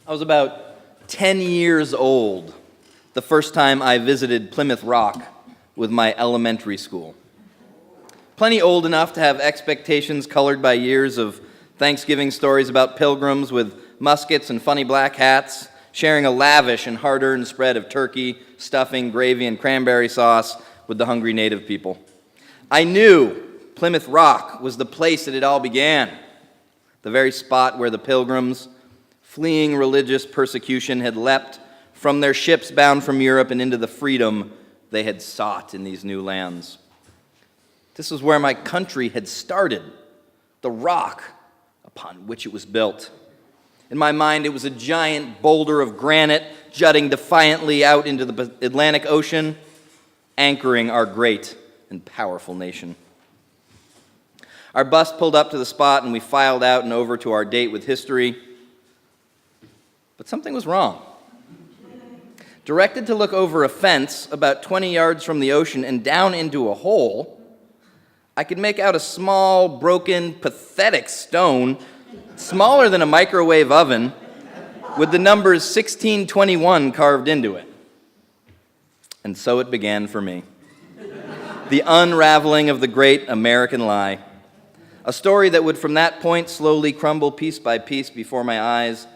I was about 10 years old the first time I visited Plymouth Rock with my elementary school. Plenty old enough to have expectations colored by years of Thanksgiving stories about pilgrims with muskets and funny black hats, sharing a lavish and hard-earned spread of turkey, stuffing, gravy, and cranberry sauce with the hungry native people. I knew Plymouth Rock was the place that it all began, the very spot where the pilgrims, fleeing religious persecution, had leapt from their ships bound from Europe and into the freedom they had sought in these new lands. This was where my country had started, the rock upon which it was built. In my mind, it was a giant boulder of granite jutting defiantly out into the Atlantic Ocean, anchoring our great and powerful nation. Our bus pulled up to the spot and we filed out and over to our date with history. But something was wrong. Directed to look over a fence about 20 yards from the ocean and down into a hole, I could make out a small, broken, pathetic stone, smaller than a microwave oven, with the numbers 1621 carved into it. And so it began for me. The unraveling of the great American lie. A story that would from that point slowly crumble piece by piece before my eyes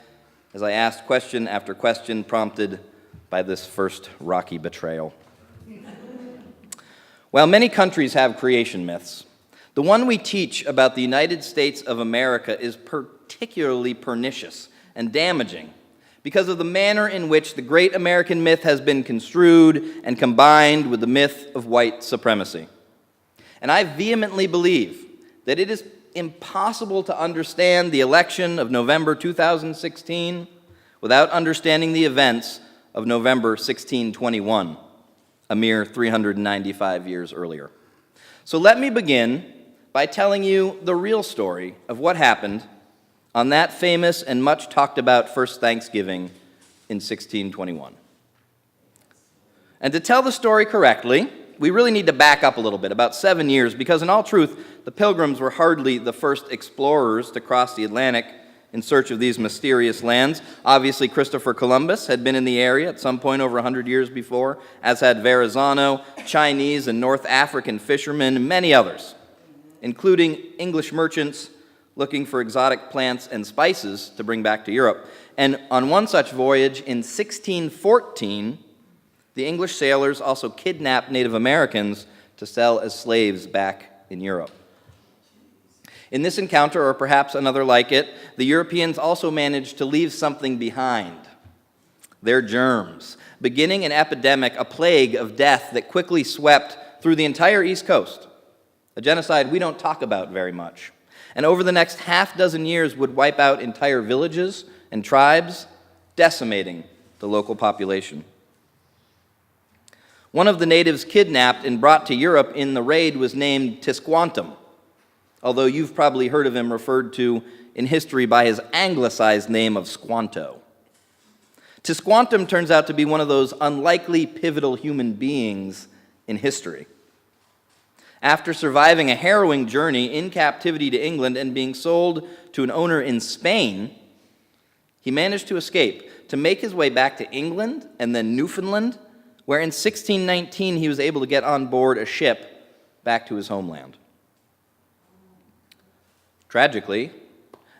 as I asked question after question prompted by this first rocky betrayal. While many countries have creation myths, the one we teach about the United States of America is particularly pernicious and damaging because of the manner in which the great American myth has been construed and combined with the myth of white supremacy. And I vehemently believe that it is impossible to understand the election of November 2016 without understanding the events of November 1621, a mere 395 years earlier. So let me begin by telling you the real story of what happened on that famous and much talked about first Thanksgiving in 1621. And to tell the story correctly, we really need to back up a little bit, about 7 years, because in all truth, the Pilgrims were hardly the first explorers to cross the Atlantic in search of these mysterious lands. Obviously, Christopher Columbus had been in the area at some point over 100 years before, as had Verrazano, Chinese and North African fishermen, and many others, including English merchants looking for exotic plants and spices to bring back to Europe. And on one such voyage in 1614, the English sailors also kidnapped Native Americans to sell as slaves back in Europe. In this encounter, or perhaps another like it, the Europeans also managed to leave something behind, their germs, beginning an epidemic, a plague of death that quickly swept through the entire East Coast, a genocide we don't talk about very much, and over the next half dozen years would wipe out entire villages and tribes, decimating the local population. One of the natives kidnapped and brought to Europe in the raid was named Tisquantum, although you've probably heard of him referred to in history by his anglicized name of Squanto. Tisquantum turns out to be one of those unlikely pivotal human beings in history. After surviving a harrowing journey in captivity to England and being sold to an owner in Spain, he managed to escape, to make his way back to England and then Newfoundland, where in 1619 he was able to get on board a ship back to his homeland. Tragically,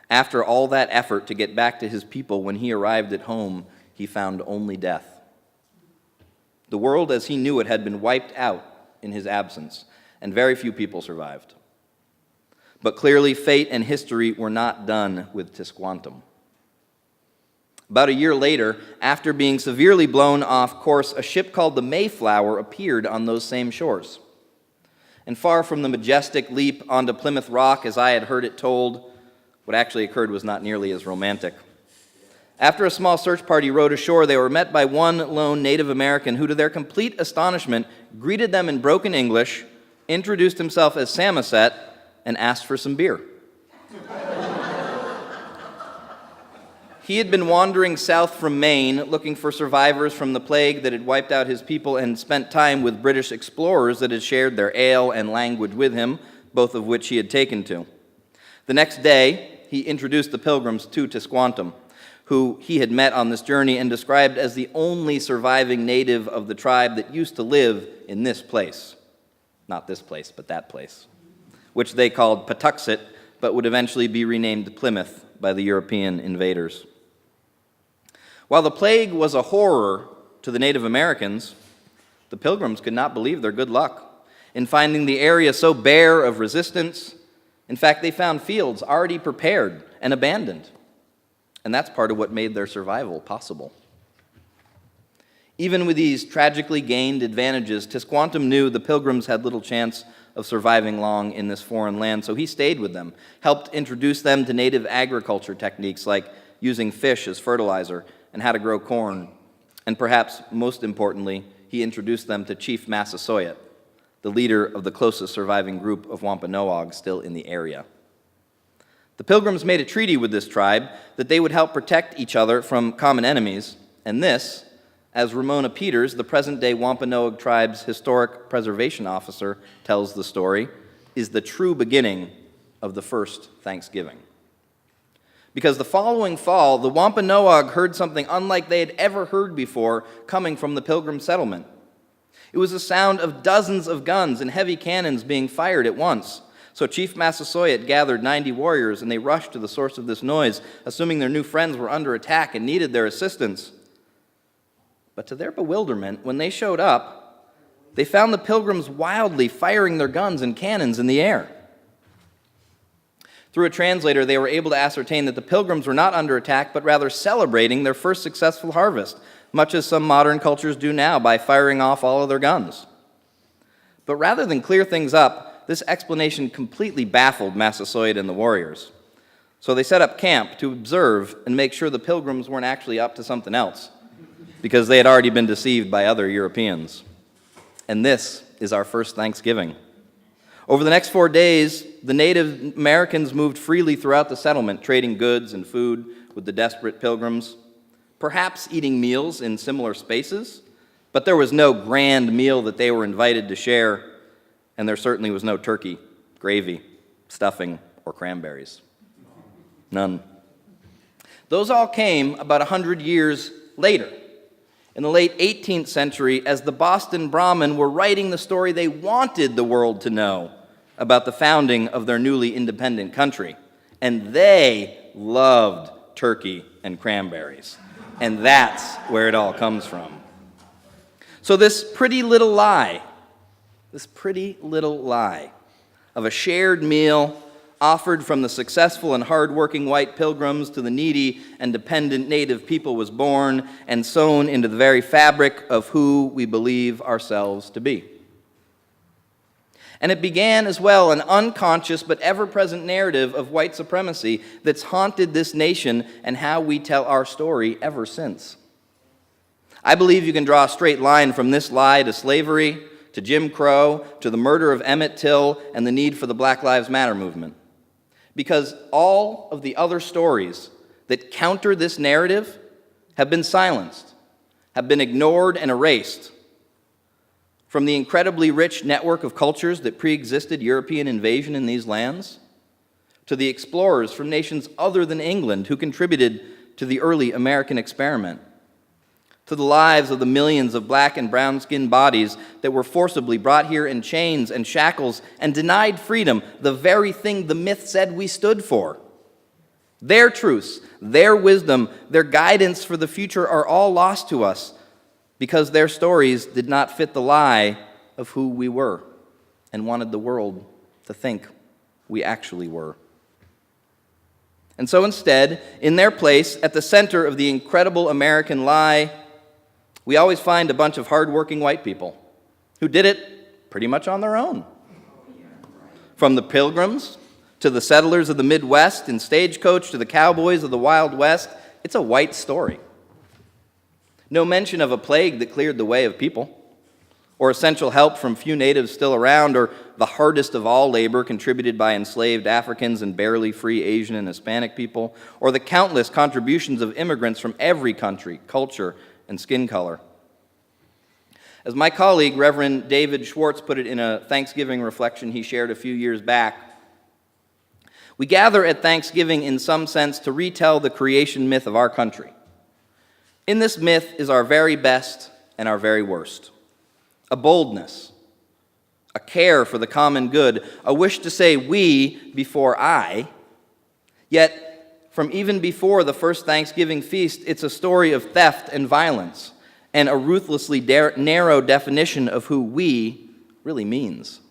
after all that effort to get back to his people, when he arrived at home, he found only death. The world as he knew it had been wiped out in his absence, and very few people survived. But clearly, fate and history were not done with Tisquantum. About a year later, after being severely blown off course, a ship called the Mayflower appeared on those same shores. And far from the majestic leap onto Plymouth Rock, as I had heard it told, what actually occurred was not nearly as romantic. After a small search party rowed ashore, they were met by one lone Native American who, to their complete astonishment, greeted them in broken English, introduced himself as Samoset, and asked for some beer. He had been wandering south from Maine, looking for survivors from the plague that had wiped out his people, and spent time with British explorers that had shared their ale and language with him, both of which he had taken to. The next day, he introduced the Pilgrims to Tisquantum, who he had met on this journey and described as the only surviving native of the tribe that used to live in this place. Not this place, but that place, which they called Patuxet, but would eventually be renamed Plymouth by the European invaders. While the plague was a horror to the Native Americans, the Pilgrims could not believe their good luck in finding the area so bare of resistance. In fact, they found fields already prepared and abandoned, and that's part of what made their survival possible. Even with these tragically gained advantages, Tisquantum knew the Pilgrims had little chance of surviving long in this foreign land, so he stayed with them, helped introduce them to native agriculture techniques like using fish as fertilizer and how to grow corn, and perhaps most importantly, he introduced them to Chief Massasoit, the leader of the closest surviving group of Wampanoag still in the area. The Pilgrims made a treaty with this tribe that they would help protect each other from common enemies, and this, as Ramona Peters, the present-day Wampanoag tribe's historic preservation officer, tells the story, is the true beginning of the first Thanksgiving. Because the following fall, the Wampanoag heard something unlike they had ever heard before coming from the Pilgrim settlement. It was the sound of dozens of guns and heavy cannons being fired at once. So Chief Massasoit gathered 90 warriors, and they rushed to the source of this noise, assuming their new friends were under attack and needed their assistance. But to their bewilderment, when they showed up, they found the Pilgrims wildly firing their guns and cannons in the air. Through a translator, they were able to ascertain that the Pilgrims were not under attack, but rather celebrating their first successful harvest, much as some modern cultures do now by firing off all of their guns. But rather than clear things up, this explanation completely baffled Massasoit and the warriors. So they set up camp to observe and make sure the Pilgrims weren't actually up to something else, because they had already been deceived by other Europeans. And this is our first Thanksgiving. Over the next 4 days, the Native Americans moved freely throughout the settlement, trading goods and food with the desperate Pilgrims, perhaps eating meals in similar spaces, but there was no grand meal that they were invited to share, and there certainly was no turkey, gravy, stuffing, or cranberries. None. Those all came about 100 years later, in the late 18th century, as the Boston Brahmin were writing the story they wanted the world to know about the founding of their newly independent country. And they loved turkey and cranberries. And that's where it all comes from. So this pretty little lie of a shared meal offered from the successful and hardworking white Pilgrims to the needy and dependent native people was born and sewn into the very fabric of who we believe ourselves to be. And it began as well an unconscious but ever-present narrative of white supremacy that's haunted this nation and how we tell our story ever since. I believe you can draw a straight line from this lie to slavery, to Jim Crow, to the murder of Emmett Till, and the need for the Black Lives Matter movement. Because all of the other stories that counter this narrative have been silenced, have been ignored and erased. From the incredibly rich network of cultures that pre-existed European invasion in these lands, to the explorers from nations other than England who contributed to the early American experiment, to the lives of the millions of black and brown-skinned bodies that were forcibly brought here in chains and shackles and denied freedom, the very thing the myth said we stood for. Their truths, their wisdom, their guidance for the future are all lost to us because their stories did not fit the lie of who we were and wanted the world to think we actually were. And so instead, in their place, at the center of the incredible American lie, we always find a bunch of hardworking white people who did it pretty much on their own. From the Pilgrims to the settlers of the Midwest in stagecoach to the cowboys of the Wild West, it's a white story. No mention of a plague that cleared the way of people, or essential help from few natives still around, or the hardest of all labor contributed by enslaved Africans and barely free Asian and Hispanic people, or the countless contributions of immigrants from every country, culture, and skin color. As my colleague, Reverend David Schwartz, put it in a Thanksgiving reflection he shared a few years back, We gather at Thanksgiving in some sense to retell the creation myth of our country. In this myth is our very best and our very worst. A boldness, a care for the common good, a wish to say we before I. Yet, from even before the first Thanksgiving feast, it's a story of theft and violence and a ruthlessly narrow definition of who we really means.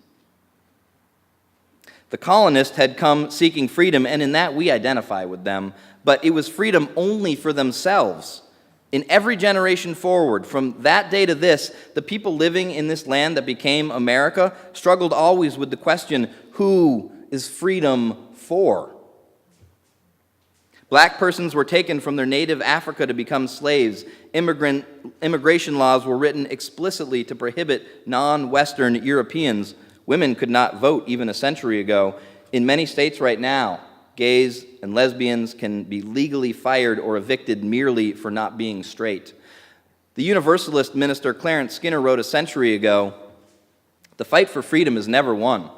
The colonists had come seeking freedom, and in that we identify with them, but it was freedom only for themselves. In every generation forward, from that day to this, the people living in this land that became America struggled always with the question, who is freedom for? Black persons were taken from their native Africa to become slaves. Immigration laws were written explicitly to prohibit non-Western Europeans. Women could not vote even a century ago. In many states right now, gays and lesbians can be legally fired or evicted merely for not being straight. The Universalist minister Clarence Skinner wrote a century ago, "The fight for freedom is never won.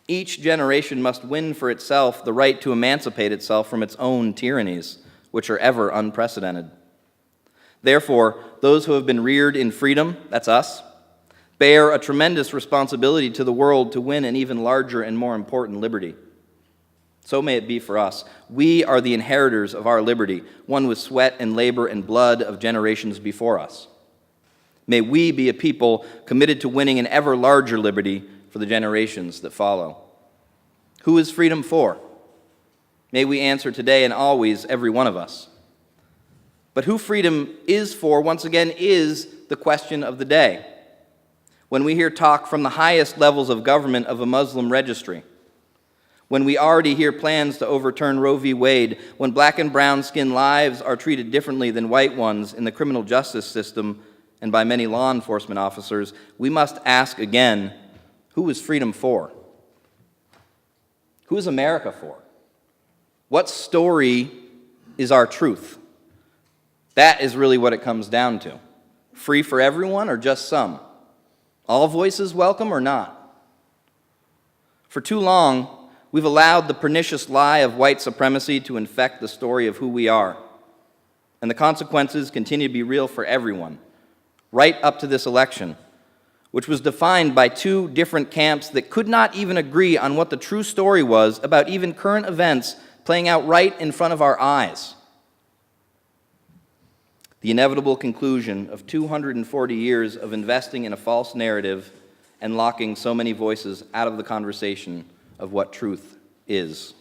Each generation must win for itself the right to emancipate itself from its own tyrannies, which are ever unprecedented. Therefore, those who have been reared in freedom, that's us, bear a tremendous responsibility to the world to win an even larger and more important liberty. So may it be for us. We are the inheritors of our liberty, won with sweat and labor and blood of generations before us. May we be a people committed to winning an ever larger liberty for the generations that follow." Who is freedom for? May we answer today and always, every one of us. But who freedom is for, once again, is the question of the day. When we hear talk from the highest levels of government of a Muslim registry, when we already hear plans to overturn Roe v. Wade, when black and brown-skinned lives are treated differently than white ones in the criminal justice system and by many law enforcement officers, we must ask again, who is freedom for? Who is America for? What story is our truth? That is really what it comes down to. Free for everyone or just some? All voices welcome or not? For too long, we've allowed the pernicious lie of white supremacy to infect the story of who we are. And the consequences continue to be real for everyone, right up to this election, which was defined by two different camps that could not even agree on what the true story was about even current events playing out right in front of our eyes. The inevitable conclusion of 240 years of investing in a false narrative and locking so many voices out of the conversation of what truth is.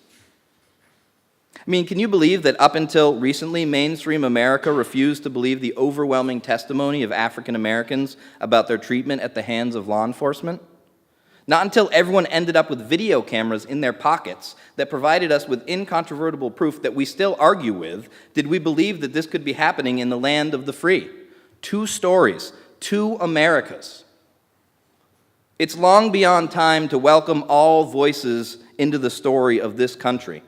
I mean, can you believe that up until recently, mainstream America refused to believe the overwhelming testimony of African Americans about their treatment at the hands of law enforcement? Not until everyone ended up with video cameras in their pockets that provided us with incontrovertible proof that we still argue with did we believe that this could be happening in the land of the free. Two stories, two Americas. It's long beyond time to welcome all voices into the story of this country.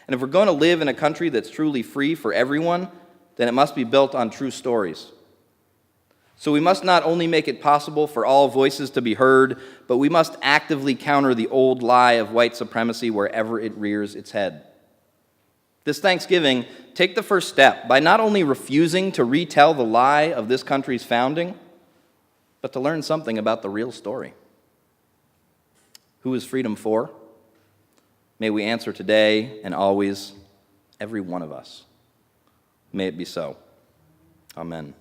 And if we're going to live in a country that's truly free for everyone, then it must be built on true stories. So we must not only make it possible for all voices to be heard, but we must actively counter the old lie of white supremacy wherever it rears its head. This Thanksgiving, take the first step by not only refusing to retell the lie of this country's founding, but to learn something about the real story. Who is freedom for? May we answer today and always, every one of us. May it be so. Amen.